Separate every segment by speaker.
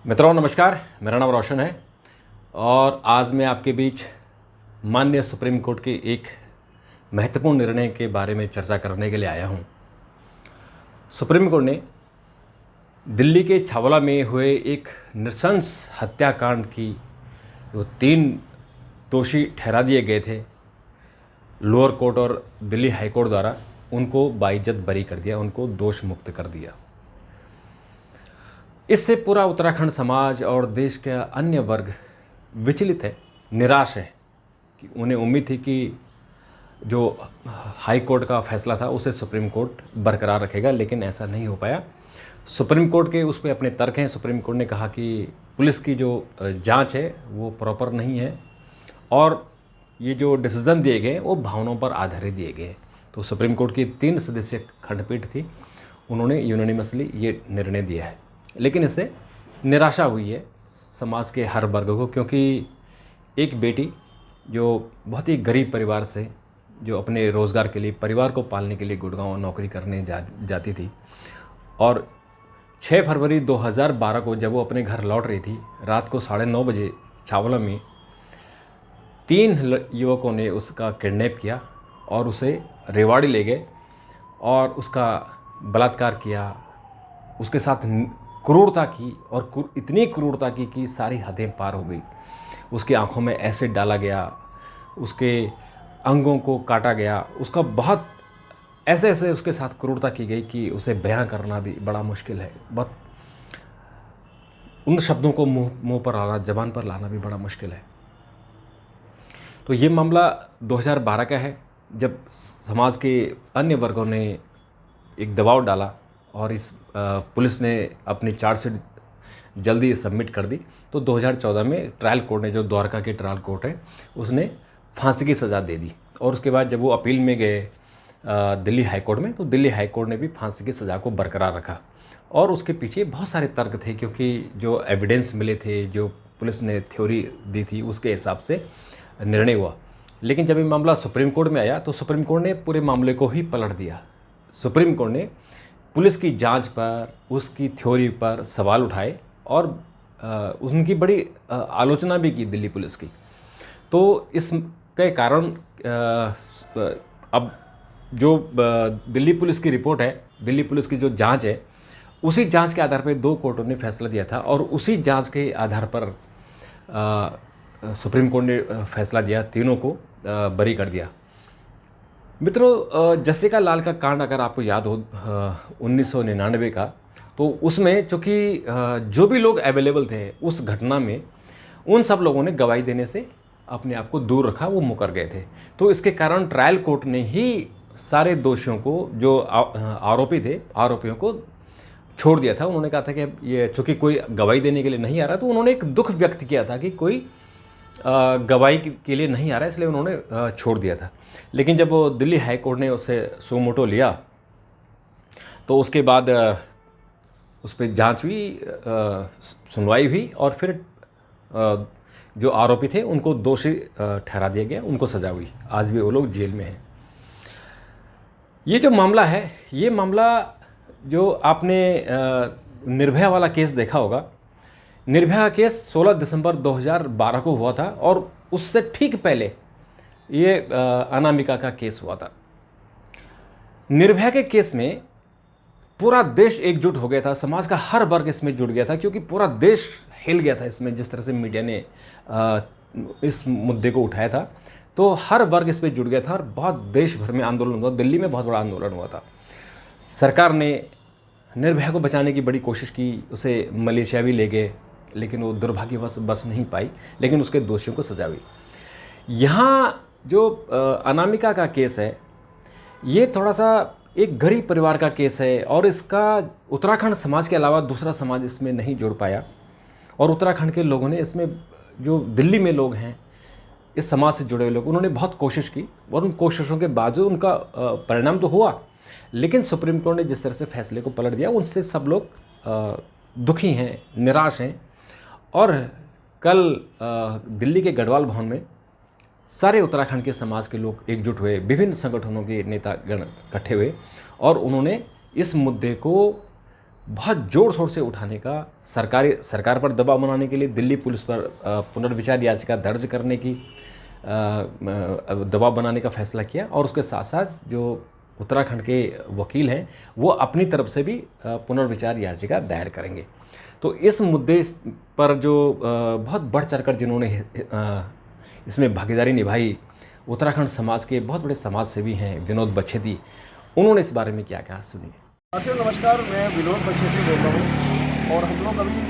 Speaker 1: मित्रों नमस्कार, मेरा नाम रोशन है और आज मैं आपके बीच माननीय सुप्रीम कोर्ट के एक महत्वपूर्ण निर्णय के बारे में चर्चा करने के लिए आया हूं। सुप्रीम कोर्ट ने दिल्ली के छावला में हुए एक नृशंस हत्याकांड की जो 3 दोषी ठहरा दिए गए थे लोअर कोर्ट और दिल्ली हाई कोर्ट द्वारा, उनको बाइज्जत बरी कर दिया, उनको दोष मुक्त कर दिया। इससे पूरा उत्तराखंड समाज और देश के अन्य वर्ग विचलित है, निराश है कि उन्हें उम्मीद थी कि जो हाई कोर्ट का फैसला था उसे सुप्रीम कोर्ट बरकरार रखेगा, लेकिन ऐसा नहीं हो पाया। सुप्रीम कोर्ट के उस पर अपने तर्क हैं। सुप्रीम कोर्ट ने कहा कि पुलिस की जो जांच है वो प्रॉपर नहीं है और ये जो डिसीज़न दिए गए वो भावनाओं पर आधारित दिए गए। तो सुप्रीम कोर्ट की 3 सदस्यीय खंडपीठ थी, उन्होंने यूनानिमसली ये निर्णय दिया है। लेकिन इससे निराशा हुई है समाज के हर वर्ग को, क्योंकि एक बेटी जो बहुत ही गरीब परिवार से, जो अपने रोज़गार के लिए, परिवार को पालने के लिए गुड़गांव नौकरी करने जाती थी, और 6 फरवरी 2012 को जब वो अपने घर लौट रही थी, रात को 9:30 बजे छावला में 3 युवकों ने उसका किडनैप किया और उसे रेवाड़ी ले गए और उसका बलात्कार किया, उसके साथ क्रूरता की और इतनी क्रूरता की कि सारी हदें पार हो गई। उसकी आंखों में एसिड डाला गया, उसके अंगों को काटा गया, उसका बहुत ऐसे उसके साथ क्रूरता की गई कि उसे बयां करना भी बड़ा मुश्किल है। बहुत उन शब्दों को मुंह पर लाना, ज़बान पर लाना भी बड़ा मुश्किल है। तो ये मामला 2012 का है, जब समाज के अन्य वर्गों ने एक दबाव डाला और इस पुलिस ने अपनी चार्जशीट जल्दी सबमिट कर दी। तो 2014 में ट्रायल कोर्ट ने, जो द्वारका की ट्रायल कोर्ट है, उसने फांसी की सज़ा दे दी। और उसके बाद जब वो अपील में गए दिल्ली हाई कोर्ट में, तो दिल्ली हाई कोर्ट ने भी फांसी की सज़ा को बरकरार रखा। और उसके पीछे बहुत सारे तर्क थे, क्योंकि जो एविडेंस मिले थे, जो पुलिस ने थ्योरी दी थी, उसके हिसाब से निर्णय हुआ। लेकिन जब ये मामला सुप्रीम कोर्ट में आया तो सुप्रीम कोर्ट ने पूरे मामले को ही पलट दिया। सुप्रीम कोर्ट ने पुलिस की जांच पर, उसकी थ्योरी पर सवाल उठाए और उनकी बड़ी आलोचना भी की दिल्ली पुलिस की। तो इसके कारण अब जो दिल्ली पुलिस की रिपोर्ट है, दिल्ली पुलिस की जो जांच है, उसी जांच के आधार पर 2 कोर्टों ने फैसला दिया था और उसी जांच के आधार पर सुप्रीम कोर्ट ने फैसला दिया, तीनों को बरी कर दिया। मित्रों, जसिका लाल का कांड अगर आपको याद हो 1999 का, तो उसमें चूँकि जो भी लोग अवेलेबल थे उस घटना में, उन सब लोगों ने गवाही देने से अपने आप को दूर रखा, वो मुकर गए थे। तो इसके कारण ट्रायल कोर्ट ने ही सारे दोषियों को, जो आरोपी थे, आरोपियों को छोड़ दिया था। उन्होंने कहा था कि ये चूँकि कोई गवाही देने के लिए नहीं आ रहा, तो उन्होंने एक दुख व्यक्त किया था कि कोई गवाही के लिए नहीं आ रहा है, इसलिए उन्होंने छोड़ दिया था। लेकिन जब वो दिल्ली हाई कोर्ट ने उससे सुमोटो लिया, तो उसके बाद उस पर जांच हुई, सुनवाई हुई और फिर जो आरोपी थे उनको दोषी ठहरा दिया गया, उनको सज़ा हुई। आज भी वो लोग जेल में हैं। ये जो मामला है, ये मामला जो आपने निर्भया वाला केस देखा होगा, निर्भया का केस 16 दिसंबर 2012 को हुआ था और उससे ठीक पहले ये अनामिका का केस हुआ था। निर्भया के केस में पूरा देश एकजुट हो गया था, समाज का हर वर्ग इसमें जुड़ गया था, क्योंकि पूरा देश हिल गया था इसमें। जिस तरह से मीडिया ने इस मुद्दे को उठाया था, तो हर वर्ग इसमें जुड़ गया था और बहुत देश भर में आंदोलन हुआ। दिल्ली में बहुत बड़ा आंदोलन हुआ था। सरकार ने निर्भया को बचाने की बड़ी कोशिश की, उसे मलेशिया भी ले गए, लेकिन वो दुर्भाग्यवश बच नहीं पाई, लेकिन उसके दोषियों को सजा हुई। यहाँ जो अनामिका का केस है, ये थोड़ा सा एक गरीब परिवार का केस है और इसका उत्तराखंड समाज के अलावा दूसरा समाज इसमें नहीं जुड़ पाया। और उत्तराखंड के लोगों ने इसमें, जो दिल्ली में लोग हैं, इस समाज से जुड़े हुए लोग, उन्होंने बहुत कोशिश की और उन कोशिशों के बावजूद उनका परिणाम तो हुआ, लेकिन सुप्रीम कोर्ट ने जिस तरह से फैसले को पलट दिया, उनसे सब लोग दुखी हैं, निराश हैं। और कल दिल्ली के गढ़वाल भवन में सारे उत्तराखंड के समाज के लोग एकजुट हुए, विभिन्न संगठनों के नेतागण इकट्ठे हुए और उन्होंने इस मुद्दे को बहुत ज़ोर शोर से उठाने का, सरकार पर दबाव बनाने के लिए दिल्ली पुलिस पर पुनर्विचार याचिका दर्ज करने की दबाव बनाने का फैसला किया। और उसके साथ साथ जो उत्तराखंड के वकील हैं वो अपनी तरफ से भी पुनर्विचार याचिका दायर करेंगे। तो इस मुद्दे पर जो बहुत बढ़ चढ़कर जिन्होंने इसमें भागीदारी निभाई, उत्तराखंड समाज के बहुत बड़े समाज सेवी हैं विनोद बच्छेती, उन्होंने इस बारे में क्या कहा, सुनिए।
Speaker 2: साथियों नमस्कार, मैं विनोद बच्छेती बोल रहा हूँ और हम लोग अभी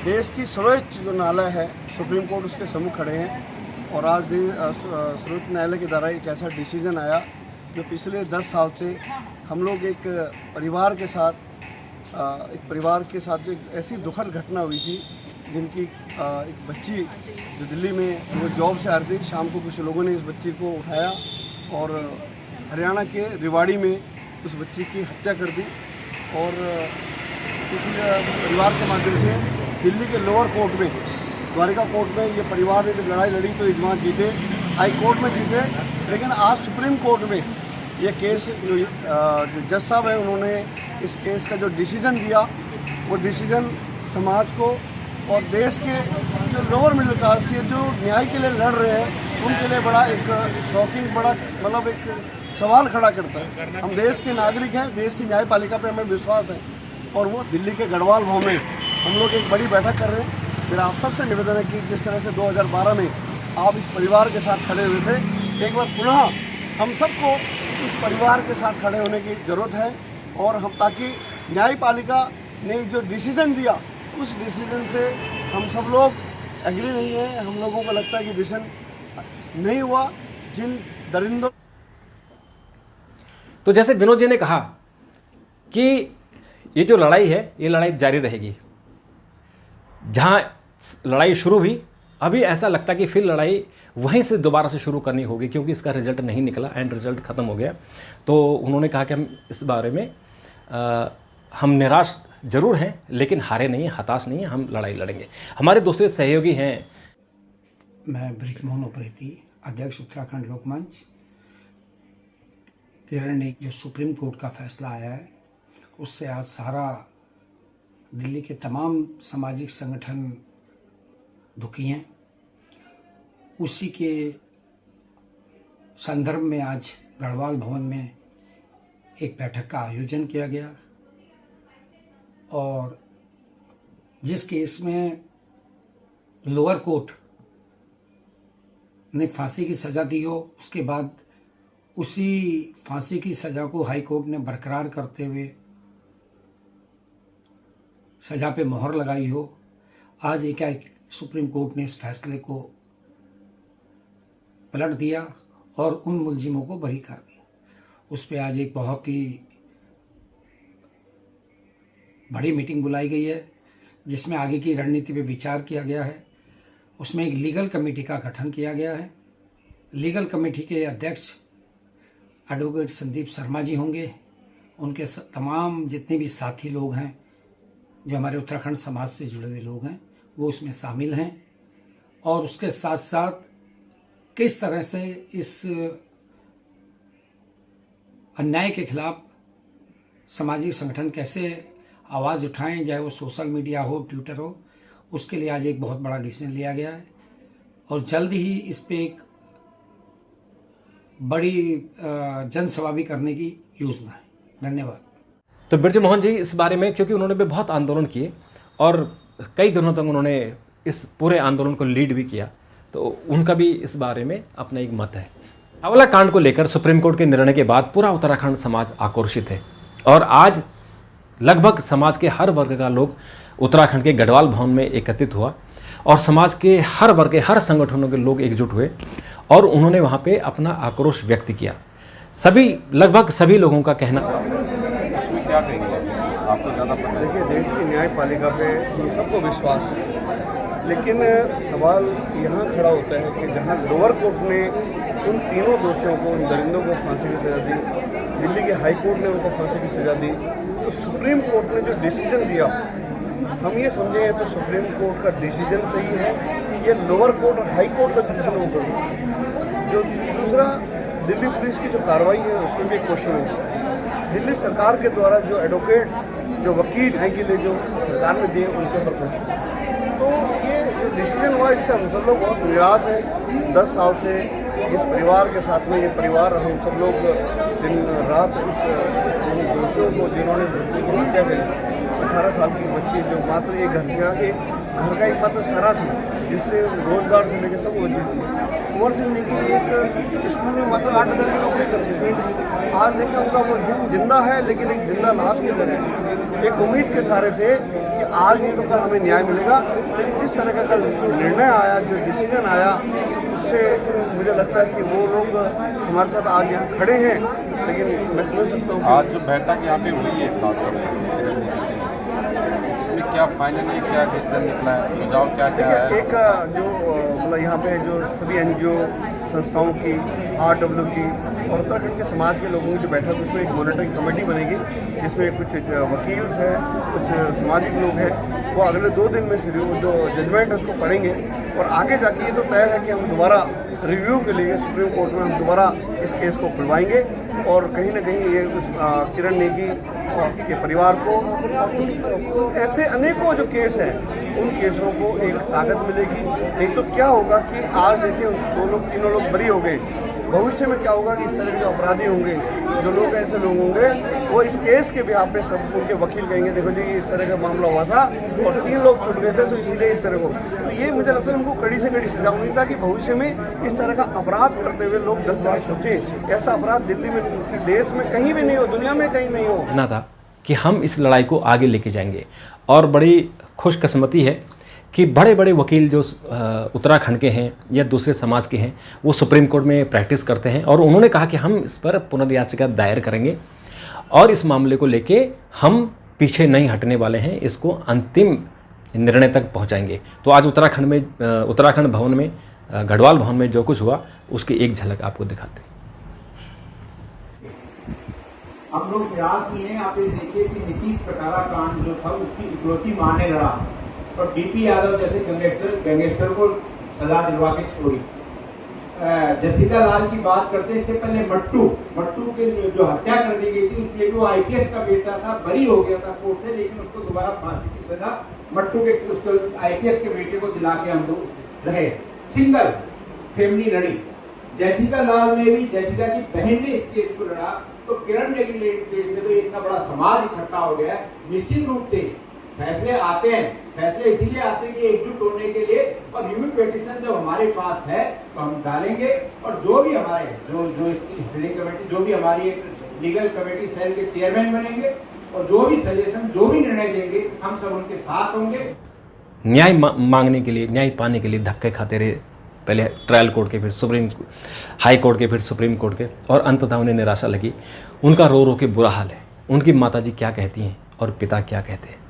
Speaker 2: देश की सर्वोच्च जो न्यायालय है सुप्रीम कोर्ट, उसके सम्मुख खड़े हैं। और आज सर्वोच्च न्यायालय के द्वारा एक ऐसा डिसीजन आया जो पिछले 10 साल से हम लोग एक परिवार के साथ जो एक ऐसी दुखद घटना हुई थी, जिनकी एक बच्ची जो दिल्ली में वो जॉब से आ रही थी, शाम को कुछ लोगों ने इस बच्ची को उठाया और हरियाणा के रेवाड़ी में उस बच्ची की हत्या कर दी। और इस परिवार के माध्यम से दिल्ली के लोअर कोर्ट में, द्वारिका कोर्ट में ये परिवार ने जब लड़ाई लड़ी तो यजमान जीते, हाई कोर्ट में जीते। लेकिन आज सुप्रीम कोर्ट में ये केस जो जज साहब हैं उन्होंने इस केस का जो डिसीजन दिया, वो डिसीजन समाज को और देश के जो लोअर मिडिल क्लास से जो न्याय के लिए लड़ रहे हैं उनके लिए बड़ा एक शॉकिंग, बड़ा मतलब एक सवाल खड़ा करता है। हम देश के नागरिक हैं, देश की न्यायपालिका पे हमें विश्वास है। और वो दिल्ली के गढ़वाल भवन में हम लोग एक बड़ी बैठक कर रहे हैं। मेरा आप सबसे निवेदन है कि जिस तरह से 2012 में आप इस परिवार के साथ खड़े हुए थे, एक बार पुनः हम सबको इस परिवार के साथ खड़े होने की ज़रूरत है। और हम ताकि न्यायपालिका ने जो डिसीजन दिया उस डिसीजन से हम सब लोग एग्री नहीं है। हम लोगों को लगता है कि डिसीजन नहीं हुआ। जिन दरिंदों,
Speaker 1: तो जैसे विनोद जी ने कहा कि ये जो लड़ाई है ये लड़ाई जारी रहेगी। जहाँ लड़ाई शुरू हुई, अभी ऐसा लगता है कि फिर लड़ाई वहीं से दोबारा से शुरू करनी होगी, क्योंकि इसका रिजल्ट नहीं निकला, एंड रिजल्ट ख़त्म हो गया। तो उन्होंने कहा कि हम इस बारे में हम निराश जरूर हैं, लेकिन हारे नहीं हैं, हताश नहीं हैं, हम लड़ाई लड़ेंगे। हमारे दूसरे सहयोगी हैं,
Speaker 3: मैं ब्रिजमोहन उप्रेती, अध्यक्ष उत्तराखंड लोकमंच। किरण ने जो सुप्रीम कोर्ट का फैसला आया है उससे आज सारा दिल्ली के तमाम सामाजिक संगठन दुखी हैं। उसी के संदर्भ में आज गढ़वाल भवन में एक बैठक का आयोजन किया गया और जिस केस में लोअर कोर्ट ने फांसी की सज़ा दी हो, उसके बाद उसी फांसी की सज़ा को हाई कोर्ट ने बरकरार करते हुए सज़ा पे मोहर लगाई हो, आज एकाएक सुप्रीम कोर्ट ने इस फैसले को पलट दिया और उन मुलजिमों को बरी कर दिया। उस पर आज एक बहुत ही बड़ी मीटिंग बुलाई गई है जिसमें आगे की रणनीति पे विचार किया गया है। उसमें एक लीगल कमेटी का गठन किया गया है। लीगल कमेटी के अध्यक्ष एडवोकेट संदीप शर्मा जी होंगे। उनके तमाम जितने भी साथी लोग हैं जो हमारे उत्तराखंड समाज से जुड़े हुए लोग हैं वो इसमें शामिल हैं। और उसके साथ साथ किस तरह से इस अन्याय के खिलाफ सामाजिक संगठन कैसे आवाज़ उठाएं, चाहे वो सोशल मीडिया हो, ट्विटर हो, उसके लिए आज एक बहुत बड़ा डिसीजन लिया गया है और जल्द ही इस पे एक बड़ी जनसभा भी करने की योजना है। धन्यवाद।
Speaker 1: तो ब्रिजमोहन जी इस बारे में, क्योंकि उन्होंने भी बहुत आंदोलन किए और कई दिनों तक उन्होंने इस पूरे आंदोलन को लीड भी किया, तो उनका भी इस बारे में अपना एक मत है। हवाला कांड को लेकर सुप्रीम कोर्ट के निर्णय के बाद पूरा उत्तराखंड समाज आक्रोशित है और आज लगभग समाज के हर वर्ग का लोग उत्तराखंड के गढ़वाल भवन में एकत्रित हुआ और समाज के हर वर्ग के हर संगठनों के लोग एकजुट हुए और उन्होंने वहाँ पे अपना आक्रोश व्यक्त किया। लगभग सभी लोगों का कहना,
Speaker 2: इसमें क्या कहेंगे आपको ज़्यादा पता है? देखिए, देश की न्यायपालिका पे हम सबको विश्वास है, लेकिन सवाल यहाँ खड़ा होता है कि जहाँ लोअर कोर्ट ने उन तीनों दोषियों को, उन दरिंदों को फांसी की सज़ा दी, दिल्ली के हाई कोर्ट ने उनको फांसी की सज़ा दी, तो सुप्रीम कोर्ट ने जो डिसीजन दिया, हम ये समझें तो सुप्रीम कोर्ट का डिसीजन सही है या लोअर कोर्ट और हाई कोर्ट का डिसीजन ऊपर। जो दूसरा दिल्ली पुलिस की जो कार्रवाई है उसमें भी एक क्वेश्चन होता है। दिल्ली सरकार के द्वारा जो एडवोकेट्स, जो वकील हैं के लिए जो सरकार ने दिए, उनके ऊपर कुछ। तो ये जो डिसीजन हुआ, इससे हम सब लोग बहुत निराश हैं। 10 साल से इस परिवार के साथ में, ये परिवार हम सब लोग दिन रात इस दोषियों को, जिन्होंने बच्ची की हत्या करी, 18 साल की बच्ची जो मात्र एक घर का एक मात्र सहारा थी, जिससे रोजगार से लेकर सब वंचित थी। कुंवर सिंह नेगी एक स्कूल में मात्र 8 हज़ार की नौकरी करते थे। आज देखिए उनका वो जिंदा है, लेकिन एक जिंदा लाश की तरह। एक उम्मीद के सारे थे कि आज नहीं तो कल हमें न्याय मिलेगा, लेकिन जिस तरह का कल निर्णय आया, जो डिसीजन आया, उससे मुझे लगता है कि वो लोग हमारे साथ आज यहाँ खड़े हैं। लेकिन मैं समझ सकता हूँ
Speaker 4: आज जो बैठक यहाँ पे हुई है इसमें क्या फाइनली क्या डिसीजन निकला है, सुझाव क्या क्या है?
Speaker 2: एक जो मतलब यहाँ पे जो सभी NGO संस्थाओं की, RW की और उत्तराखंड के समाज के लोगों की जो बैठक, उसमें एक मॉनिटरिंग कमेटी बनेगी, जिसमें कुछ वकील हैं, कुछ सामाजिक लोग हैं। वो अगले 2 दिन में जो जजमेंट है उसको पढ़ेंगे और आगे जाके ये तो तय है कि हम दोबारा रिव्यू के लिए सुप्रीम कोर्ट में हम दोबारा इस केस को खुलवाएंगे और कहीं ना कहीं ये उस किरण नेगी के परिवार को ऐसे अनेकों जो केस हैं, उन केसों को एक ताकत मिलेगी। नहीं तो क्या होगा कि आज देखिए 2 लोग 3 लोग बरी हो गए, भविष्य में क्या होगा कि इस तरह के जो अपराधी होंगे, जो लोग ऐसे लोग होंगे, वो इस केस के बिहाफ पे सब उनके वकील कहेंगे देखो जी इस तरह का मामला हुआ था और 3 लोग छूट गए थे, तो इसीलिए इस तरह को। तो ये मुझे लगता है उनको कड़ी से कड़ी सजा होनी, ताकि भविष्य में इस तरह का अपराध करते हुए लोग 10 बार सोचें। ऐसा अपराध दिल्ली में, देश में कहीं भी नहीं हो, दुनिया में कहीं नहीं हो।
Speaker 1: ना था कि हम इस लड़ाई को आगे लेके जाएंगे और बड़ी खुशकिस्मती है कि बड़े बड़े वकील जो उत्तराखंड के हैं या दूसरे समाज के हैं, वो सुप्रीम कोर्ट में प्रैक्टिस करते हैं और उन्होंने कहा कि हम इस पर पुनर्याचिका दायर करेंगे और इस मामले को लेके हम पीछे नहीं हटने वाले हैं, इसको अंतिम निर्णय तक पहुंचाएंगे। तो आज उत्तराखंड भवन में, गढ़वाल भवन में जो कुछ हुआ, उसकी एक झलक आपको दिखाते हैं।
Speaker 5: हम लोग प्रयास किए हैं। आप ये देखिए कि नीतीश प्रकारा कांड जो था उसकी इकलौती मां ने लड़ा और DP यादव जैसे गैंगस्टर को सजा दिलवा के छोड़ी। जसिका लाल की बात करते इससे पहले मट्टू के जो हत्या कर दी गई थी, उसके जो IPS का बेटा था, बरी हो गया था कोर्ट से, लेकिन उसको दोबारा फांसी की सजा मट्टू के उसको IPS के बेटे को दिला के हम लोग रहे। सिंगल फैमिली लड़ी। जसिका लाल ने भी, जसिका की बहन ने इस केस को लड़ा, तो किरण नेगी केस में तो इतना बड़ा समाज इकट्ठा हो गया है। निश्चित रूप से फैसले आते हैं, फैसले इसीलिए आते हैं कि एकजुट होने के लिए, और रिव्यू पिटीशन जब हमारे पास है तो हम डालेंगे और जो भी हमारे जो हियरिंग कमेटी, जो भी हमारी एक लीगल कमेटी सेल के चेयरमैन बनेंगे और जो भी सजेशन, जो भी निर्णय देंगे, हम सब उनके साथ होंगे।
Speaker 1: न्याय मांगने के लिए, न्याय पाने के लिए धक्के खाते रहे, पहले ट्रायल कोर्ट के, फिर हाई कोर्ट के, फिर सुप्रीम कोर्ट के, और अंततः उन्हें निराशा लगी। उनका रो रो के बुरा हाल है। उनकी माताजी क्या कहती हैं और पिता क्या कहते हैं?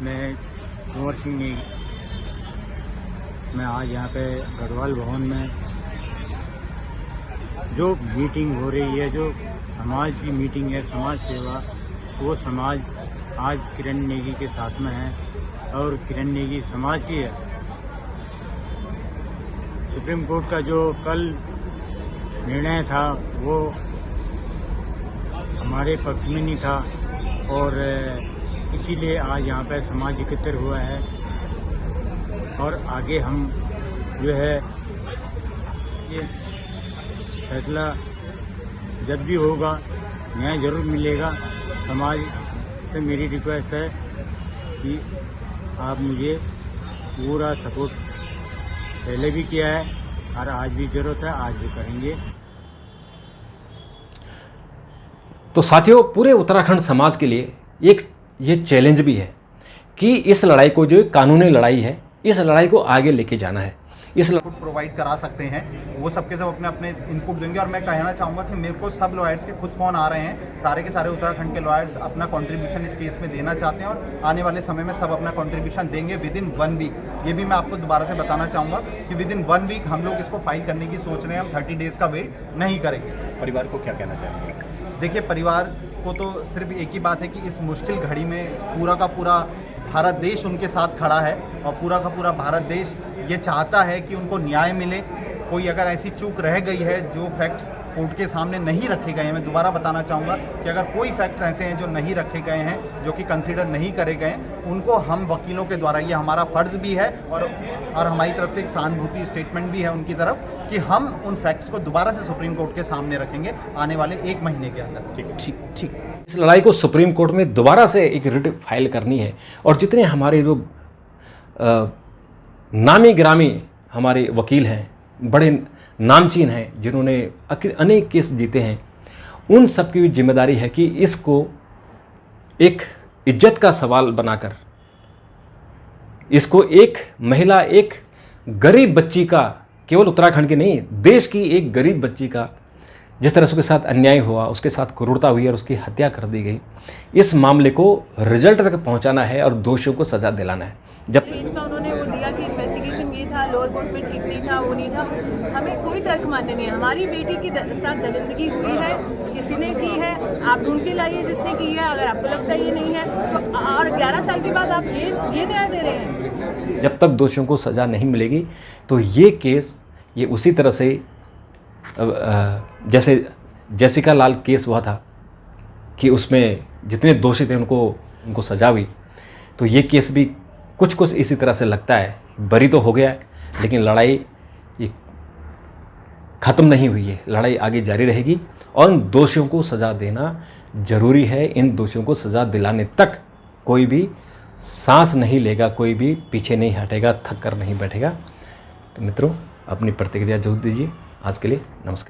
Speaker 6: मैं कुंवर सिंह नेगी, मैं आज यहाँ पे गढ़वाल भवन में जो मीटिंग हो रही है, जो समाज की मीटिंग है, समाज सेवा, वो समाज आज किरण नेगी के साथ में है और किरण नेगी समाज की है। सुप्रीम कोर्ट का जो कल निर्णय था वो हमारे पक्ष में नहीं था और इसीलिए आज यहाँ पर समाज एकत्र हुआ है और आगे हम जो है ये फैसला जब भी होगा न्याय जरूर मिलेगा। समाज से मेरी रिक्वेस्ट है कि आप मुझे पूरा सपोर्ट पहले भी किया है और आज भी जरूरत है, आज भी करेंगे।
Speaker 1: तो साथियों, पूरे उत्तराखंड समाज के लिए एक ये चैलेंज भी है कि इस लड़ाई को, जो कानूनी लड़ाई है, इस लड़ाई को आगे लेके जाना है। इस
Speaker 7: प्रोवाइड करा सकते हैं, वो सबके सब अपने अपने इनपुट देंगे। और मैं कहना चाहूँगा कि मेरे को सब लॉयर्स के खुद फ़ोन आ रहे हैं, सारे के सारे उत्तराखंड के लॉयर्स अपना कंट्रीब्यूशन इस केस में देना चाहते हैं और आने वाले समय में सब अपना कंट्रीब्यूशन देंगे विदिन 1 वीक। ये भी मैं आपको दोबारा से बताना चाहूँगा कि विदिन 1 वीक हम लोग इसको फाइल करने की सोच रहे हैं। हम 30 डेज़ का वेट नहीं करेंगे।
Speaker 4: परिवार को क्या कहना चाहेंगे?
Speaker 7: देखिए, परिवार को तो सिर्फ एक ही बात है कि इस मुश्किल घड़ी में पूरा का पूरा भारत देश उनके साथ खड़ा है और पूरा का पूरा भारत देश ये चाहता है कि उनको न्याय मिले। कोई अगर ऐसी चूक रह गई है, जो फैक्ट्स कोर्ट के सामने नहीं रखे गए हैं। मैं दोबारा बताना चाहूँगा कि अगर कोई फैक्ट्स ऐसे हैं जो नहीं रखे गए हैं, जो कि कंसीडर नहीं करे गए, उनको हम वकीलों के द्वारा, ये हमारा फ़र्ज़ भी है और हमारी तरफ से एक सहानुभूति स्टेटमेंट भी है उनकी तरफ कि हम उन फैक्ट्स को दोबारा से सुप्रीम कोर्ट के सामने रखेंगे आने वाले 1 महीने के अंदर।
Speaker 1: ठीक। इस लड़ाई को सुप्रीम कोर्ट में दोबारा से एक रिट फाइल करनी है और जितने हमारे जो नामी ग्रामी हमारे वकील हैं, बड़े नामचीन हैं, जिन्होंने अनेक केस जीते हैं, उन सब की भी जिम्मेदारी है कि इसको एक इज्जत का सवाल बनाकर, इसको एक महिला, एक गरीब बच्ची का, केवल उत्तराखंड की नहीं, देश की एक गरीब बच्ची का जिस तरह से उसके साथ अन्याय हुआ, उसके साथ क्रूरता हुई और उसकी हत्या कर दी गई, इस मामले को रिजल्ट तक पहुंचाना है और दोषियों को सजा दिलाना है। जब
Speaker 8: का उन्होंने वो दिया कि इन्वेस्टिगेशन ये था, लोअर कोर्ट में ठीक नहीं था, वो नहीं था, हमें कोई तर्क मान्य नहीं है। हमारी बेटी के साथ दरिंदगी हुई है, किसी ने की है, आप ढूंढ के लाइए जिसने की है। अगर आपको लगता है ये नहीं है तो, और 11 साल के बाद आप ये न्याय दे रहे हैं।
Speaker 1: जब तक दोषियों को सजा नहीं मिलेगी तो ये केस, ये उसी तरह से जैसे जेसिका लाल केस हुआ था कि उसमें जितने दोषी थे उनको सजा हुई, तो ये केस भी कुछ इसी तरह से लगता है। बरी तो हो गया है, लेकिन लड़ाई ये ख़त्म नहीं हुई है, लड़ाई आगे जारी रहेगी और उन दोषियों को सज़ा देना ज़रूरी है। इन दोषियों को सज़ा दिलाने तक कोई भी सांस नहीं लेगा, कोई भी पीछे नहीं हटेगा, थक कर नहीं बैठेगा। तो मित्रों, अपनी प्रतिक्रिया जरूर दीजिए। आज के लिए नमस्कार।